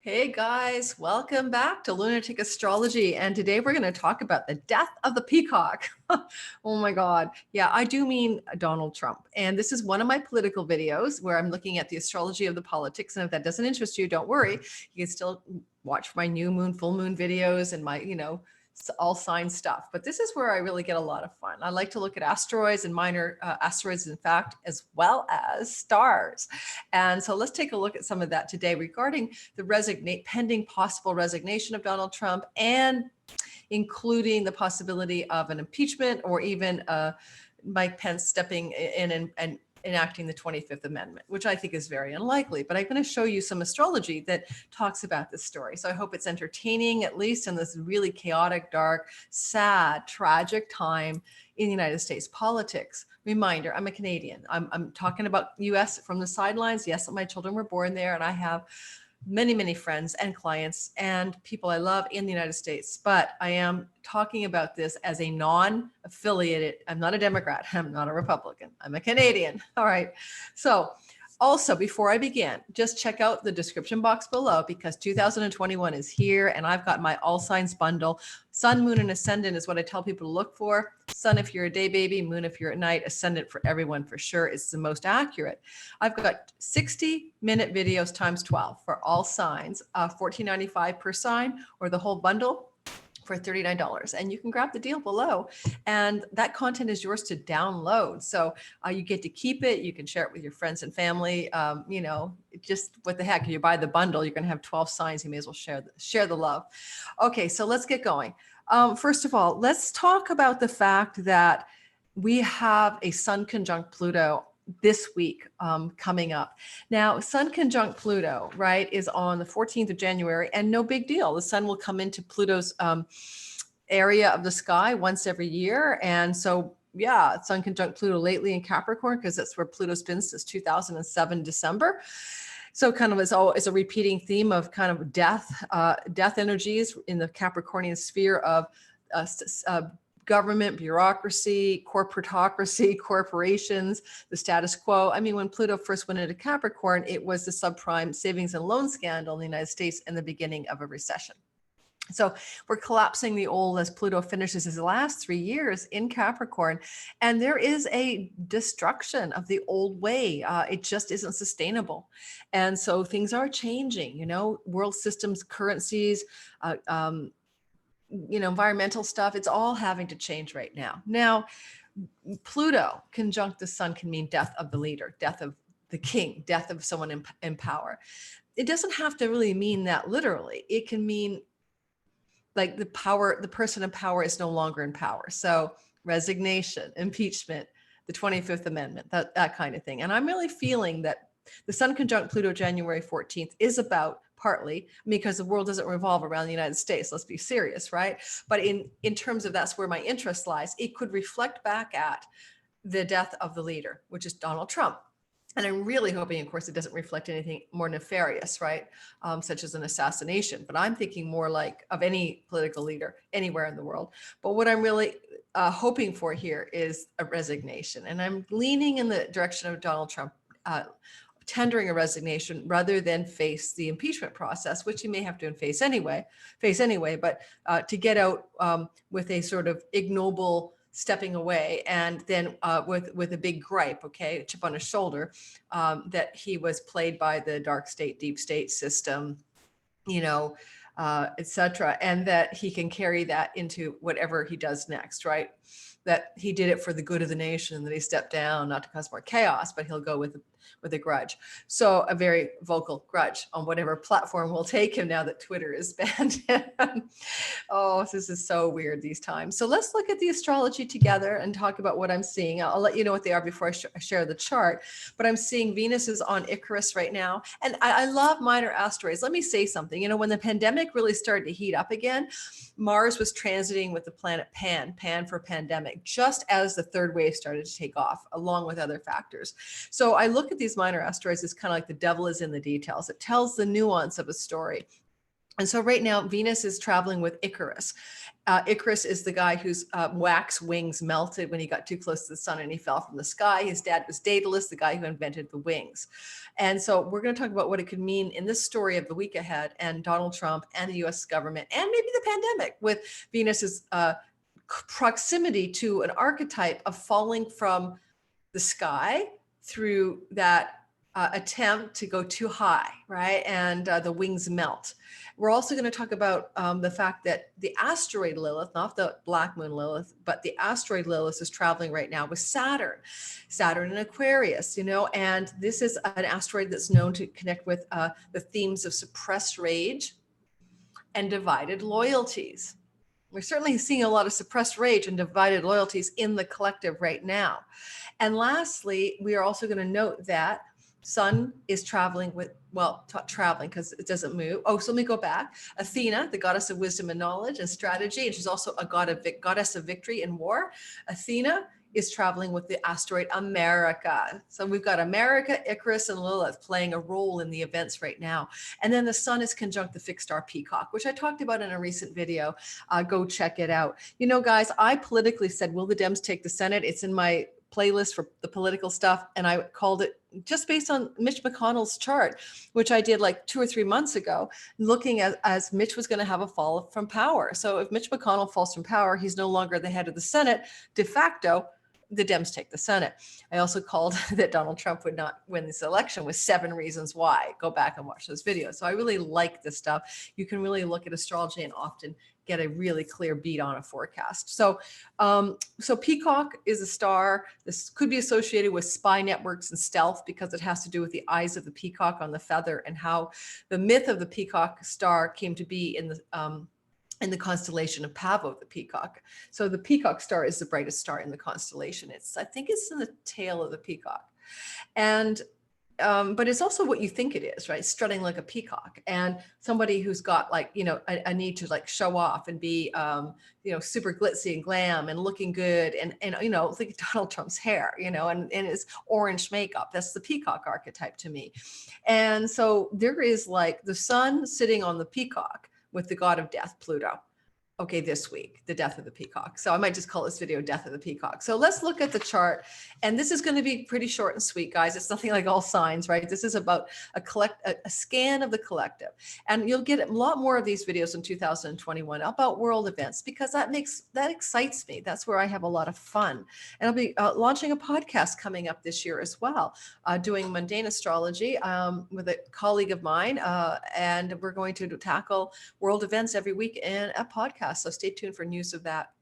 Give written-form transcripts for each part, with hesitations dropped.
Hey guys, welcome back to Lunatic Astrology. And today we're going to talk about the death of the peacock. Oh my God. Yeah, I do mean Donald Trump. And this is one of my political videos where I'm looking at the astrology of the politics. And if that doesn't interest you, don't worry. You can still watch my new moon, full moon videos and my, all sign stuff. But this is where I really get a lot of fun. I like to look at asteroids and minor asteroids, in fact, as well as stars. And so let's take a look at some of that today regarding the pending possible resignation of Donald Trump, and including the possibility of an impeachment or even Mike Pence stepping in and enacting the 25th Amendment, which I think is very unlikely. But I'm going to show you some astrology that talks about this story. So I hope it's entertaining, at least in this really chaotic, dark, sad, tragic time in the United States politics. Reminder, I'm a Canadian. I'm talking about US from the sidelines. Yes, my children were born there, and I have many, many friends and clients and people I love in the United States. But I am talking about this as a non-affiliated. I'm not a Democrat. I'm not a Republican. I'm a Canadian. All right. So also, before I begin, just check out the description box below, because 2021 is here and I've got my all signs bundle. Sun, moon, and ascendant is what I tell people to look for. Sun if you're a day baby, moon if you're at night, ascendant for everyone for sure. It's the most accurate. I've got 60-minute videos times 12 for all signs, $14.95 per sign, or the whole bundle for $39. And you can grab the deal below, and that content is yours to download. So you get to keep it. You can share it with your friends and family. Just what the heck, you buy the bundle, you're going to have 12 signs. You may as well share the love. Okay, so let's get going. First of all, let's talk about the fact that we have a Sun conjunct Pluto this week coming up. Now, Sun conjunct Pluto, right, is on the 14th of January, and no big deal. The Sun will come into Pluto's area of the sky once every year. And so, yeah, Sun conjunct Pluto lately in Capricorn, because that's where Pluto's been since 2007 December. So kind of it's a repeating theme of kind of death energies in the Capricornian sphere of government, bureaucracy, corporatocracy, corporations, the status quo. I mean, when Pluto first went into Capricorn, it was the subprime savings and loan scandal in the United States and the beginning of a recession. So we're collapsing the old as Pluto finishes his last 3 years in Capricorn, and there is a destruction of the old way. It just isn't sustainable. And so things are changing, world systems, currencies, environmental stuff, it's all having to change right now. Now, Pluto conjunct the Sun can mean death of the leader, death of the king, death of someone in power. It doesn't have to really mean that literally. It can mean like the person in power is no longer in power. So resignation, impeachment, the 25th Amendment, that kind of thing. And I'm really feeling that the Sun conjunct Pluto January 14th is about, partly because the world doesn't revolve around the United States. Let's be serious, right? But in terms of that's where my interest lies, it could reflect back at the death of the leader, which is Donald Trump. And I'm really hoping, of course, it doesn't reflect anything more nefarious, right? Such as an assassination. But I'm thinking more like of any political leader anywhere in the world. But what I'm really hoping for here is a resignation. And I'm leaning in the direction of Donald Trump tendering a resignation rather than face the impeachment process, which he may have to face anyway, but to get out with a sort of ignoble stepping away, and then with a big gripe, a chip on his shoulder, that he was played by the dark state, deep state system, et cetera, and that he can carry that into whatever he does next, right? That he did it for the good of the nation, that he stepped down not to cause more chaos, but he'll go with a grudge. So a very vocal grudge on whatever platform will take him now that Twitter is banned. Oh, this is so weird these times. So let's look at the astrology together and talk about what I'm seeing. I'll let you know what they are before I share the chart, but I'm seeing Venus is on Icarus right now. And I love minor asteroids. Let me say something. When the pandemic really started to heat up again, Mars was transiting with the planet Pan for pandemic, just as the third wave started to take off, along with other factors. So I look at these minor asteroids as kind of like the devil is in the details. It tells the nuance of a story. And so right now, Venus is traveling with Icarus. Icarus is the guy whose wax wings melted when he got too close to the sun and he fell from the sky. His dad was Daedalus, the guy who invented the wings. And so we're going to talk about what it could mean in this story of the week ahead, and Donald Trump and the US government, and maybe the pandemic, with Venus's proximity to an archetype of falling from the sky through that attempt to go too high, right? And the wings melt. We're also going to talk about the fact that the asteroid Lilith, not the black moon Lilith, but the asteroid Lilith is traveling right now with Saturn in Aquarius, you know, and this is an asteroid that's known to connect with the themes of suppressed rage and divided loyalties. We're certainly seeing a lot of suppressed rage and divided loyalties in the collective right now. And lastly, we are also going to note that Sun is traveling with, well, traveling because it doesn't move. Oh, so let me go back. Athena, the goddess of wisdom and knowledge and strategy, and she's also a goddess of victory and war. Athena is traveling with the asteroid America. So we've got America, Icarus, and Lilith playing a role in the events right now. And then the sun is conjunct the fixed star Peacock, which I talked about in a recent video. Go check it out. You know, guys, I politically said, will the Dems take the Senate? It's in my playlist for the political stuff. And I called it just based on Mitch McConnell's chart, which I did like 2 or 3 months ago, looking at as Mitch was going to have a fall from power. So if Mitch McConnell falls from power, he's no longer the head of the Senate. De facto, the Dems take the Senate. I also called that Donald Trump would not win this election with 7 reasons why. Go back and watch those videos. So I really like this stuff. You can really look at astrology and often get a really clear beat on a forecast. So, so Peacock is a star. This could be associated with spy networks and stealth because it has to do with the eyes of the peacock on the feather and how the myth of the peacock star came to be in the constellation of Pavo, the peacock. So the peacock star is the brightest star in the constellation. I think it's in the tail of the peacock. And but it's also what you think it is, right? Strutting like a peacock, and somebody who's got like, you know, a need to like show off and be, you know, super glitzy and glam and looking good. And you know, think of Donald Trump's hair, you know, and his orange makeup. That's the peacock archetype to me. And so there is like the sun sitting on the peacock with the god of death, Pluto. Okay, this week, the death of the peacock. So I might just call this video Death of the Peacock. So let's look at the chart. And this is going to be pretty short and sweet, guys. It's nothing like all signs, right? This is about a scan of the collective. And you'll get a lot more of these videos in 2021 about world events because that excites me. That's where I have a lot of fun. And I'll be launching a podcast coming up this year as well, doing mundane astrology with a colleague of mine. And we're going to tackle world events every week in a podcast. So stay tuned for news of that.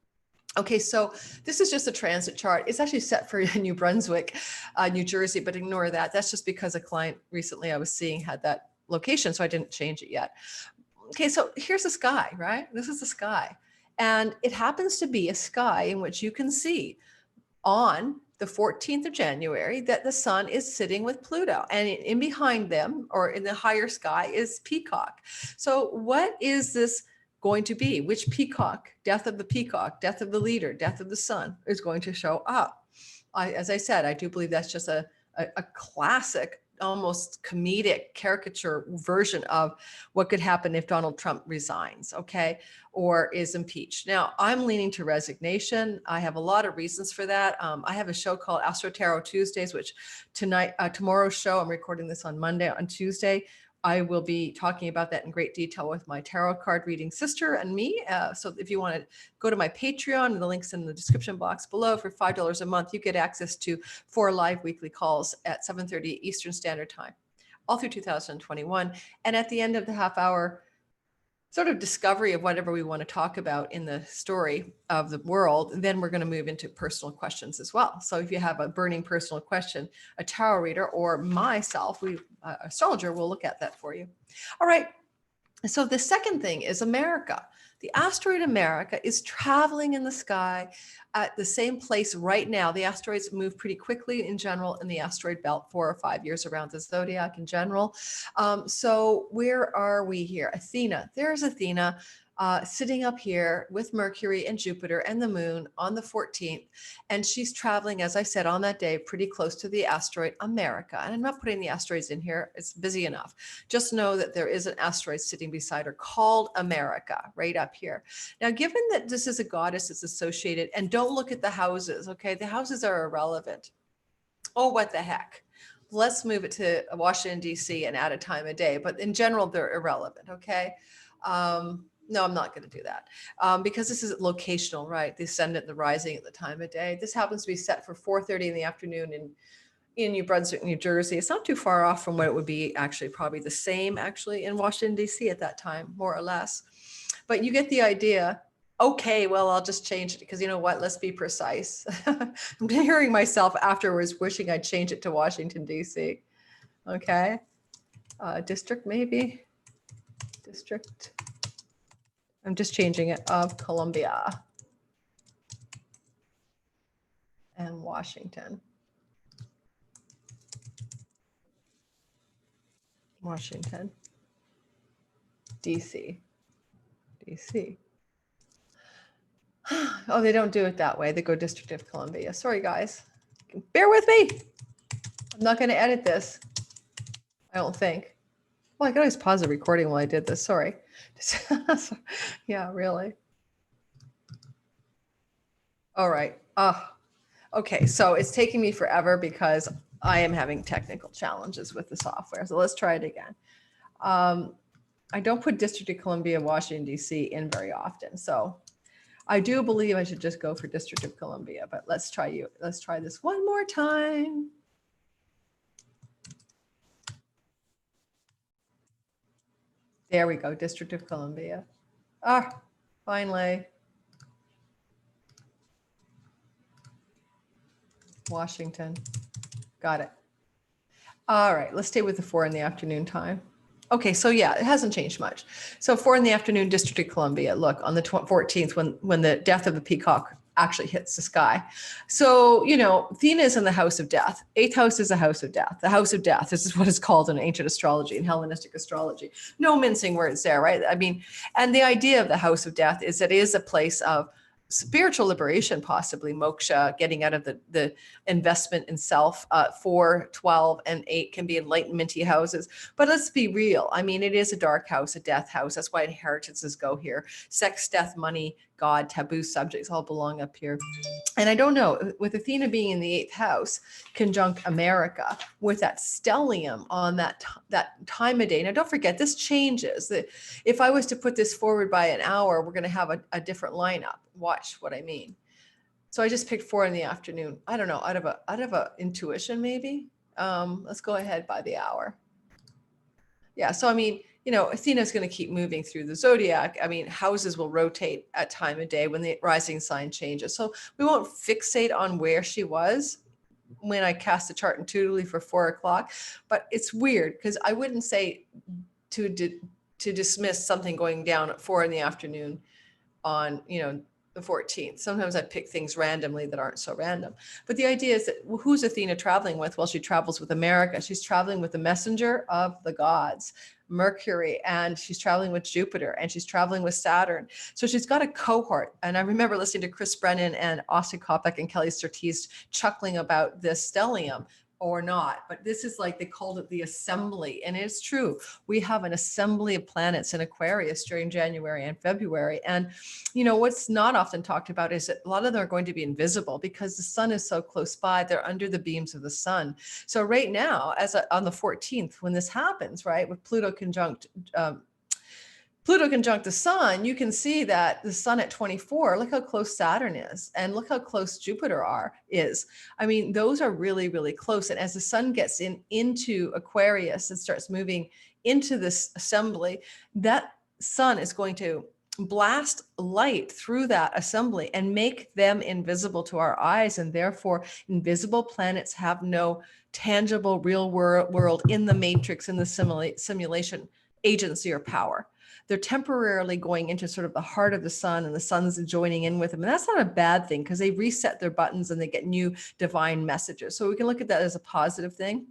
Okay, so this is just a transit chart. It's actually set for New Brunswick, New Jersey, but ignore that. That's just because a client recently I was seeing had that location, so I didn't change it yet. Okay, so here's the sky, right? This is the sky. And it happens to be a sky in which you can see on the 14th of January that the sun is sitting with Pluto, and in behind them or in the higher sky is Peacock. So what is this going to be? Which peacock, death of the peacock, death of the leader, death of the sun is going to show up? As I said, I do believe that's just a classic, almost comedic caricature version of what could happen if Donald Trump resigns, okay, or is impeached. Now, I'm leaning to resignation. I have a lot of reasons for that. I have a show called Astro Tarot Tuesdays, which tomorrow's show, I'm recording this on Monday, on Tuesday, I will be talking about that in great detail with my tarot card reading sister and me. So if you want to go to my Patreon, and the link's in the description box below, for $5 a month, you get access to 4 live weekly calls at 7:30 Eastern Standard Time, all through 2021. And at the end of the half hour, sort of discovery of whatever we want to talk about in the story of the world, then we're going to move into personal questions as well. So if you have a burning personal question, a tarot reader or myself, astrologer, will look at that for you. All right. So the second thing is America. The asteroid America is traveling in the sky at the same place right now. The asteroids move pretty quickly in general in the asteroid belt, 4 or 5 years around the zodiac in general. So where are we here? Athena. There's Athena. sitting up here with Mercury and Jupiter and the moon on the 14th. And she's traveling, as I said, on that day, pretty close to the asteroid America. And I'm not putting the asteroids in here. It's busy enough. Just know that there is an asteroid sitting beside her called America right up here. Now, given that this is a goddess, it's associated, and don't look at the houses, okay? The houses are irrelevant. Oh, what the heck? Let's move it to Washington, D.C. and add a time of day. But in general, they're irrelevant, okay? No, I'm not going to do that because this is locational, right? The ascendant, the rising at the time of day. This happens to be set for 4:30 in the afternoon in New Brunswick, New Jersey. It's not too far off from what it would be actually, probably the same actually in Washington, D.C. at that time, more or less. But you get the idea. Okay, well, I'll just change it because you know what? Let's be precise. I'm hearing myself afterwards wishing I'd change it to Washington, D.C. Okay. District, maybe. District. I'm just changing it of Columbia and Washington. Washington, DC. DC. Oh, they don't do it that way. They go District of Columbia. Sorry, guys. Bear with me. I'm not going to edit this. I don't think. Well, I could always pause the recording while I did this. Sorry. Yeah, really. All right. Okay. So it's taking me forever because I am having technical challenges with the software. So let's try it again. I don't put District of Columbia, Washington, D.C. in very often. So I do believe I should just go for District of Columbia, but let's try this one more time. There we go, District of Columbia. Finally. Washington. Got it. All right, let's stay with the 4 in the afternoon time. Okay, so yeah, it hasn't changed much. So 4 in the afternoon, District of Columbia. Look, on the 14th, when the death of the peacock actually hits the sky. So, you know, Athena is in the house of death. 8th house is a house of death. The house of death. This is what it's called in ancient astrology and Hellenistic astrology. No mincing words there, right? I mean, and the idea of the house of death is that it is a place of spiritual liberation, possibly moksha, getting out of the investment in self. 4, 12, and 8 can be enlightenment-y houses. But let's be real. I mean, it is a dark house, a death house. That's why inheritances go here. Sex, death, money, God, taboo subjects all belong up here. And I don't know, with Athena being in the 8th house, conjunct America, with that stellium on that time of day. Now, don't forget, this changes. If I was to put this forward by an hour, we're going to have a different lineup. Watch what I mean. So I just picked 4 in the afternoon. I don't know, out of a intuition, maybe. Let's go ahead by the hour. Yeah, so I mean, you know, Athena's going to keep moving through the zodiac. I mean, houses will rotate at time of day when the rising sign changes. So we won't fixate on where she was when I cast the chart intuitively for 4 o'clock. But it's weird because I wouldn't say to dismiss something going down at 4 in the afternoon on, you know, the 14th. Sometimes I pick things randomly that aren't so random. But the idea is that who's Athena traveling with? Well, she travels with America. She's traveling with the messenger of the gods, Mercury, and she's traveling with Jupiter, and she's traveling with Saturn. So she's got a cohort. And I remember listening to Chris Brennan and Austin Kopek and Kelly Surtees chuckling about this stellium. Or not, but this is like, they called it the assembly. And it's true. We have an assembly of planets in Aquarius during January and February. And, you know, what's not often talked about is that a lot of them are going to be invisible because the sun is so close by. They're under the beams of the sun. So right now, on the 14th, when this happens, right, with Pluto conjunct the sun, you can see that the sun at 24, look how close Saturn is, and look how close Jupiter is. I mean, those are really, really close. And as the sun gets into Aquarius and starts moving into this assembly, that sun is going to blast light through that assembly and make them invisible to our eyes. And therefore, invisible planets have no tangible real world in the matrix, in the simulation agency or power. They're temporarily going into sort of the heart of the sun, and the sun's joining in with them. And that's not a bad thing because they reset their buttons and they get new divine messages. So we can look at that as a positive thing.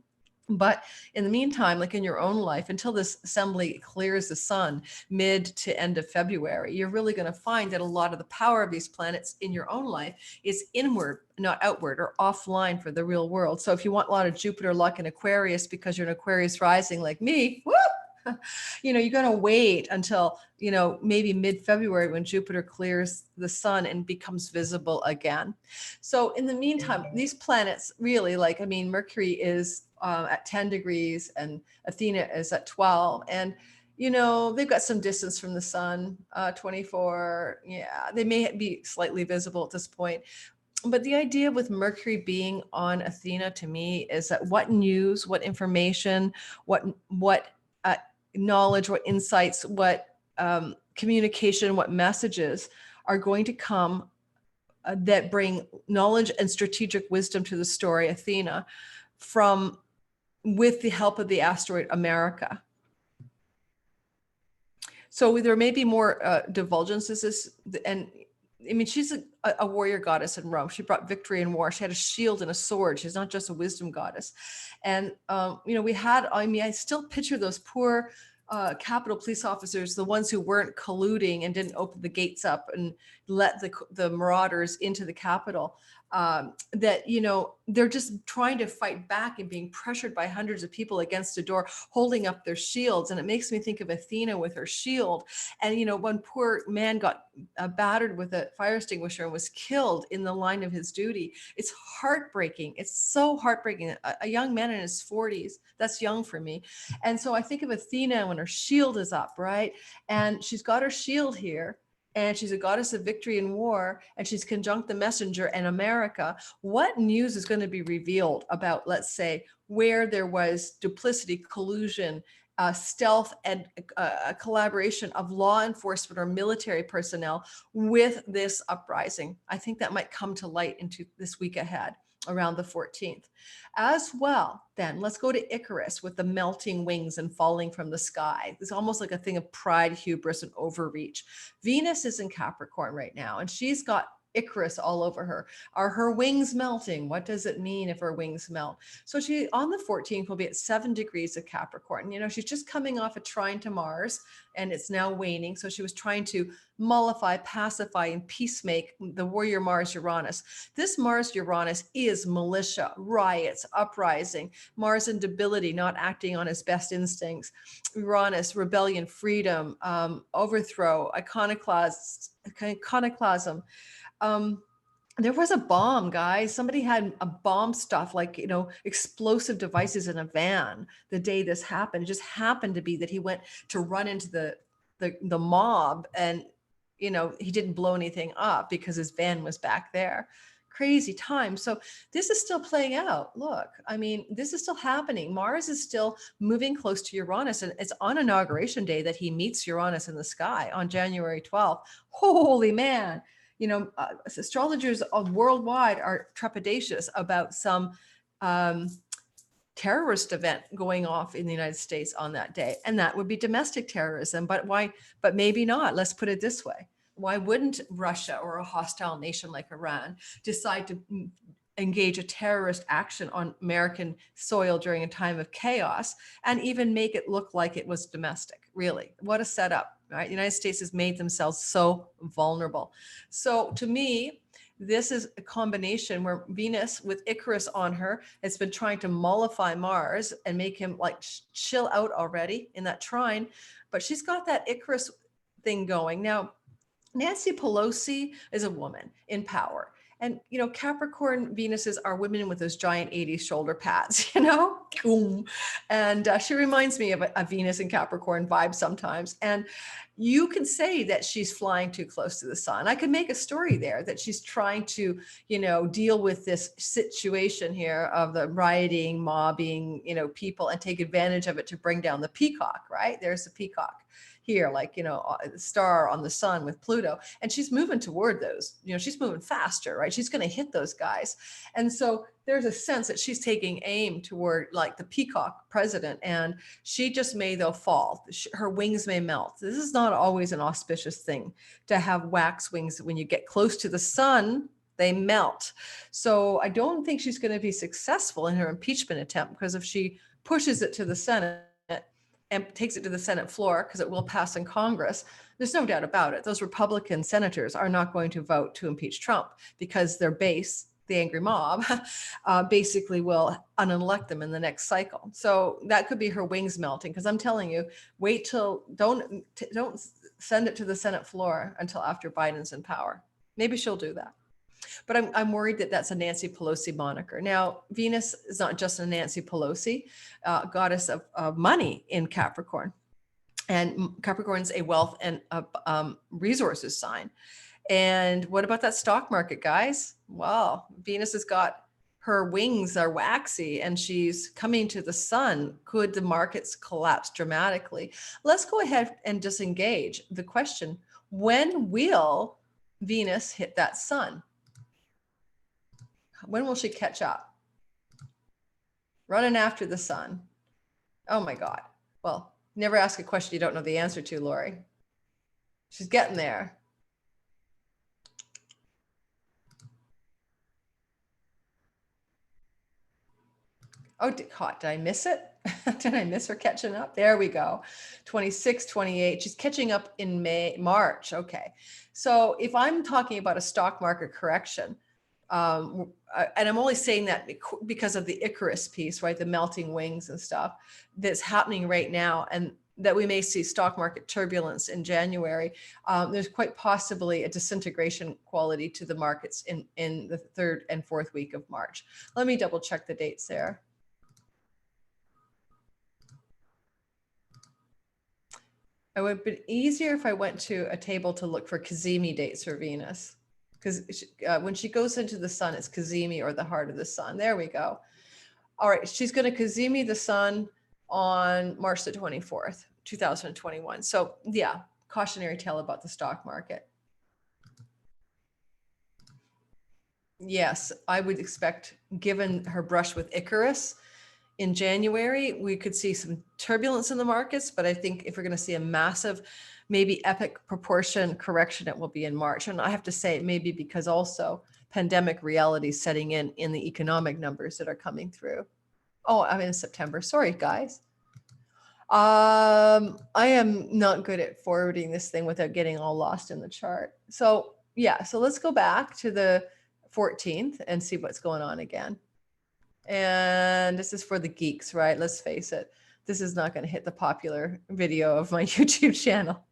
But in the meantime, like in your own life, until this assembly clears the sun mid to end of February, you're really going to find that a lot of the power of these planets in your own life is inward, not outward, or offline for the real world. So if you want a lot of Jupiter luck in Aquarius because you're an Aquarius rising like me, whoop, you're going to wait until, maybe mid-February when Jupiter clears the sun and becomes visible again. So in the meantime, these planets really, Mercury is at 10 degrees and Athena is at 12. And, they've got some distance from the sun, 24. Yeah, they may be slightly visible at this point. But the idea with Mercury being on Athena to me is that what news, what information, what knowledge, what insights, what communication, what messages are going to come that bring knowledge and strategic wisdom to the story, Athena, with the help of the asteroid America. So there may be more divulgences, and she's a warrior goddess in Rome. She brought victory in war. She had a shield and a sword. She's not just a wisdom goddess. And, I still picture those poor Capitol police officers, the ones who weren't colluding and didn't open the gates up and let the marauders into the Capitol. They're just trying to fight back and being pressured by hundreds of people against a door, holding up their shields. And it makes me think of Athena with her shield. And, one poor man got battered with a fire extinguisher and was killed in the line of his duty. It's heartbreaking. It's so heartbreaking. A young man in his 40s, that's young for me. And so I think of Athena when her shield is up, right? And she's got her shield here. And she's a goddess of victory in war, and she's conjunct the messenger and America. What news is going to be revealed about, let's say, where there was duplicity, collusion, stealth, and a collaboration of law enforcement or military personnel with this uprising? I think that might come to light into this week ahead, around the 14th. As well, then, let's go to Icarus with the melting wings and falling from the sky. It's almost like a thing of pride, hubris, and overreach. Venus is in Capricorn right now, and she's got Icarus all over her. Are her wings melting? What does it mean if her wings melt? So she, on the 14th, will be at 7 degrees of Capricorn. She's just coming off a trine to Mars, and it's now waning. So she was trying to mollify, pacify, and peacemake the warrior Mars Uranus. This Mars Uranus is militia, riots, uprising. Mars in debility, not acting on his best instincts. Uranus, rebellion, freedom, overthrow, iconoclasm. There was a bomb, guys. Somebody had a bomb stuff, like, explosive devices in a van the day this happened. It just happened to be that he went to run into the mob, and, he didn't blow anything up because his van was back there. Crazy time. So this is still playing out. Look, this is still happening. Mars is still moving close to Uranus, and it's on Inauguration Day that he meets Uranus in the sky on January 12th. Holy man. Astrologers worldwide are trepidatious about some terrorist event going off in the United States on that day. And that would be domestic terrorism. But why? But maybe not. Let's put it this way. Why wouldn't Russia or a hostile nation like Iran decide to engage a terrorist action on American soil during a time of chaos and even make it look like it was domestic? Really, what a setup, right? The United States has made themselves so vulnerable. So to me, this is a combination where Venus with Icarus on her has been trying to mollify Mars and make him like chill out already in that trine, but she's got that Icarus thing going. Now, Nancy Pelosi is a woman in power. And, Capricorn Venuses are women with those giant 80s shoulder pads, and she reminds me of a Venus and Capricorn vibe sometimes. And you can say that she's flying too close to the sun. I could make a story there that she's trying to, deal with this situation here of the rioting, mobbing, people, and take advantage of it to bring down the Peacock, right? There's the Peacock here, like, the star on the sun with Pluto. And she's moving toward those, she's moving faster, right? She's going to hit those guys. And so there's a sense that she's taking aim toward like the Peacock president, and she just may, though, fall. Her wings may melt. This is not always an auspicious thing to have wax wings. When you get close to the sun, they melt. So I don't think she's going to be successful in her impeachment attempt, because if she pushes it to the Senate and takes it to the Senate floor because it will pass in Congress, there's no doubt about it. Those Republican senators are not going to vote to impeach Trump because their base, the angry mob, basically will unelect them in the next cycle. So that could be her wings melting, because I'm telling you, wait till, don't send it to the Senate floor until after Biden's in power. Maybe she'll do that. But I'm worried that that's a Nancy Pelosi moniker. Now, Venus is not just a Nancy Pelosi, goddess of money in Capricorn. And Capricorn's a wealth and resources sign. And what about that stock market, guys? Well, Venus has got, her wings are waxy and she's coming to the sun. Could the markets collapse dramatically? Let's go ahead and disengage the question, when will Venus hit that sun? When will she catch up? Running after the sun. Oh my God. Well, never ask a question you don't know the answer to, Lori. She's getting there. Oh, did I miss it? Did I miss her catching up? There we go. 26, 28. She's catching up in March. Okay. So if I'm talking about a stock market correction, and I'm only saying that because of the Icarus piece, right? The melting wings and stuff that's happening right now, and that we may see stock market turbulence in January. There's quite possibly a disintegration quality to the markets in the 3rd and 4th week of March. Let me double check the dates there. It would have been easier if I went to a table to look for Cazimi dates for Venus. Because when she goes into the sun, it's Cazimi, or the heart of the sun. There we go. All right, she's going to Cazimi the sun on March the 24th, 2021. So yeah, cautionary tale about the stock market. Yes, I would expect, given her brush with Icarus in January, we could see some turbulence in the markets, but I think if we're going to see a massive, maybe epic proportion correction, it will be in March. And I have to say, it may be because also pandemic reality setting in the economic numbers that are coming through. Oh, I'm in September. Sorry, guys. I am not good at forwarding this thing without getting all lost in the chart. So yeah, so let's go back to the 14th and see what's going on again. And this is for the geeks, right? Let's face it. This is not going to hit the popular video of my YouTube channel.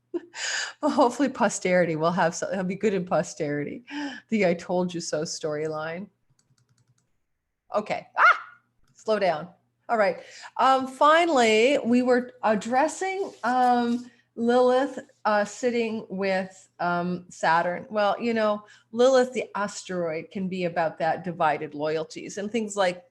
But hopefully posterity will have something. It'll be good in posterity. The I told you so storyline. Okay. Slow down. All right. Finally, we were addressing Lilith sitting with Saturn. Well, you know, Lilith, the asteroid, can be about that divided loyalties, and things like,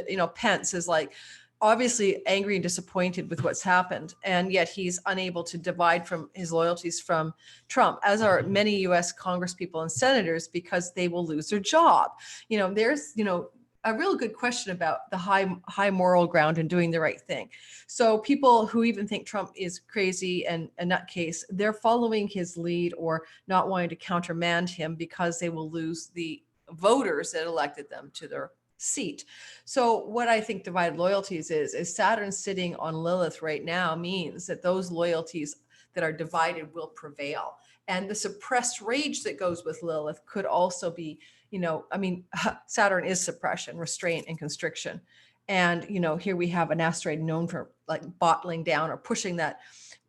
you know, Pence is like obviously angry and disappointed with what's happened, and yet he's unable to divide from his loyalties from Trump, as are many US congresspeople and senators, because they will lose their job. You know, there's, you know, a real good question about the high moral ground and doing the right thing. So people who even think Trump is crazy and a nutcase, they're following his lead or not wanting to countermand him because they will lose the voters that elected them to their seat. So what I think divided loyalties is Saturn sitting on Lilith right now means that those loyalties that are divided will prevail. And the suppressed rage that goes with Lilith could also be, you know, I mean, Saturn is suppression, restraint, and constriction. And, you know, here we have an asteroid known for like bottling down or pushing that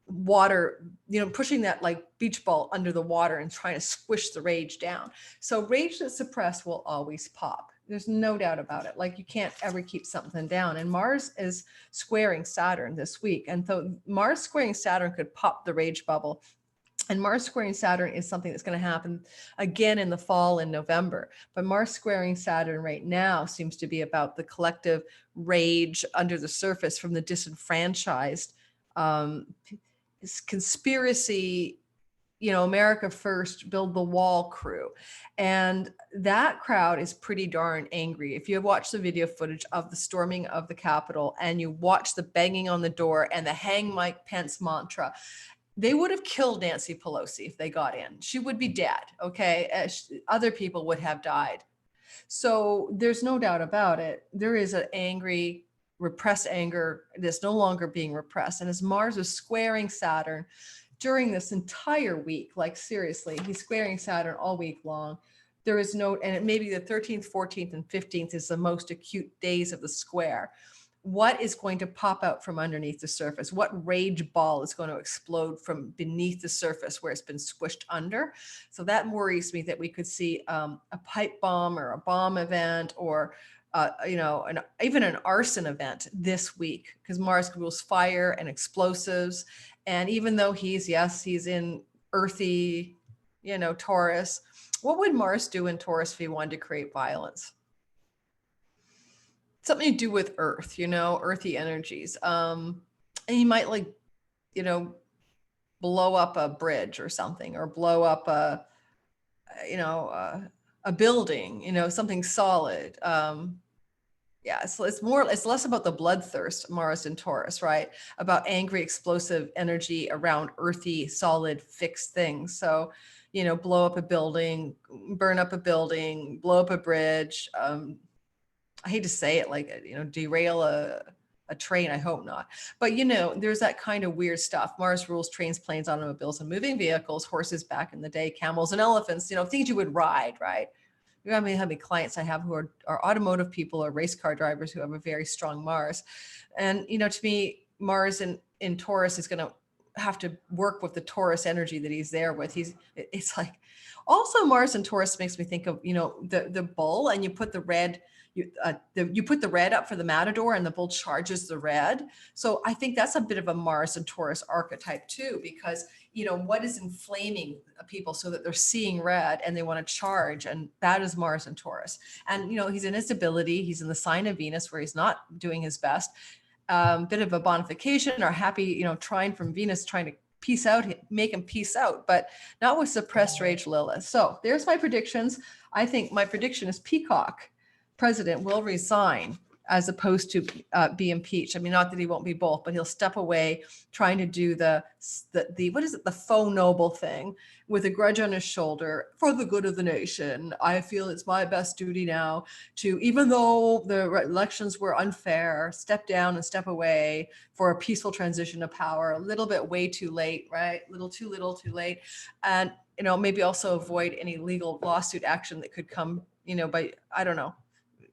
water, you know, pushing that like beach ball under the water and trying to squish the rage down. So rage that's suppressed will always pop. There's no doubt about it. Like, you can't ever keep something down. And Mars is squaring Saturn this week. And so Mars squaring Saturn could pop the rage bubble. And Mars squaring Saturn is something that's going to happen again in the fall in November. But Mars squaring Saturn right now seems to be about the collective rage under the surface from the disenfranchised, conspiracy, you know, America First, build the wall crew. And that crowd is pretty darn angry. If you have watched the video footage of the storming of the Capitol and you watch the banging on the door and the hang Mike Pence mantra, they would have killed Nancy Pelosi if they got in. She would be dead, okay? Other people would have died. So there's no doubt about it. There is an angry repressed anger that's no longer being repressed. And as Mars is squaring Saturn during this entire week, like seriously, he's squaring Saturn all week long. There is no, and it may be the 13th, 14th, and 15th is the most acute days of the square. What is going to pop out from underneath the surface? What rage ball is going to explode from beneath the surface where it's been squished under? So that worries me that we could see a pipe bomb or a bomb event, or even an arson event this week, because Mars rules fire and explosives. And even though he's in earthy, Taurus, what would Mars do in Taurus if he wanted to create violence? Something to do with earth, earthy energies. And he might blow up a bridge or something, or blow up a building, something solid. Yeah, so it's less about the bloodthirst, Mars and Taurus, right? About angry, explosive energy around earthy, solid, fixed things. So, blow up a building, burn up a building, blow up a bridge. I hate to say it, derail a train. I hope not. But, there's that kind of weird stuff. Mars rules trains, planes, automobiles, and moving vehicles, horses back in the day, camels and elephants, things you would ride, right? You know how many clients I have who are automotive people or race car drivers who have a very strong Mars. And, to me, Mars in Taurus is going to have to work with the Taurus energy that he's there with. It's like, also Mars in Taurus makes me think of, the bull, and you put the red, you put the red up for the matador, and the bull charges the red. So I think that's a bit of a Mars and Taurus archetype too, because what is inflaming people so that they're seeing red and they want to charge, and that is Mars and Taurus. And he's in instability. He's in the sign of Venus, where he's not doing his best. Bit of a bonification, or happy, trine from Venus, trying to peace out, make him peace out, but not with suppressed rage Lilith. So there's my predictions. I think my prediction is Peacock president will resign as opposed to be impeached. I mean, not that he won't be both, but he'll step away, trying to do the what is it, the faux noble thing, with a grudge on his shoulder for the good of the nation. I feel it's my best duty now to, even though the elections were unfair, step down and step away for a peaceful transition of power. A little bit way too late, right? Little too late. And, maybe also avoid any legal lawsuit action that could come, by, I don't know,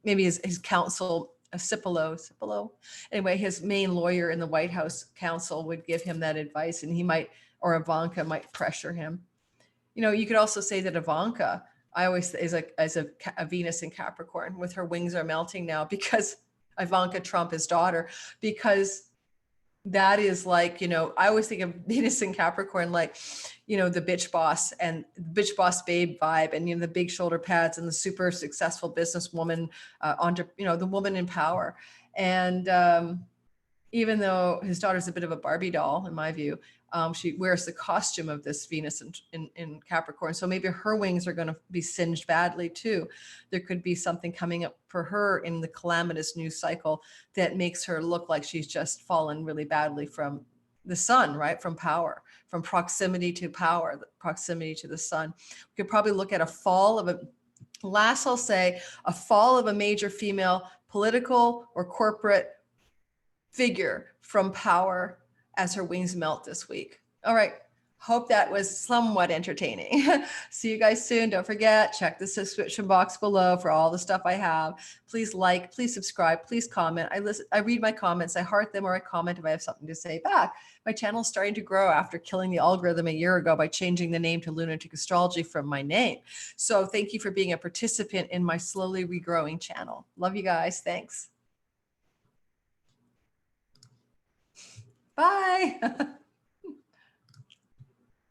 maybe his counsel, Cipolo. Anyway, his main lawyer in the White House counsel would give him that advice, and he might, or Ivanka might pressure him. You could also say that Ivanka, I always is a Venus in Capricorn, with her wings are melting now, because Ivanka Trump, his daughter, because that is I always think of Venus in Capricorn, the bitch boss and bitch boss babe vibe, and, the big shoulder pads and the super successful businesswoman, the woman in power. And even though his daughter's a bit of a Barbie doll, in my view, she wears the costume of this Venus in Capricorn. So maybe her wings are going to be singed badly too. There could be something coming up for her in the calamitous news cycle that makes her look like she's just fallen really badly from the sun, right? From power, from proximity to power, proximity to the sun. We could probably look at a fall of a fall of a major female political or corporate figure from power as her wings melt this week. All right. Hope that was somewhat entertaining. See you guys soon. Don't forget, check the subscription box below for all the stuff I have. Please like, please subscribe, please comment. I read my comments, I heart them, or I comment if I have something to say back. My channel is starting to grow after killing the algorithm a year ago by changing the name to Lunatic Astrology from my name. So thank you for being a participant in my slowly regrowing channel. Love you guys. Thanks. Bye.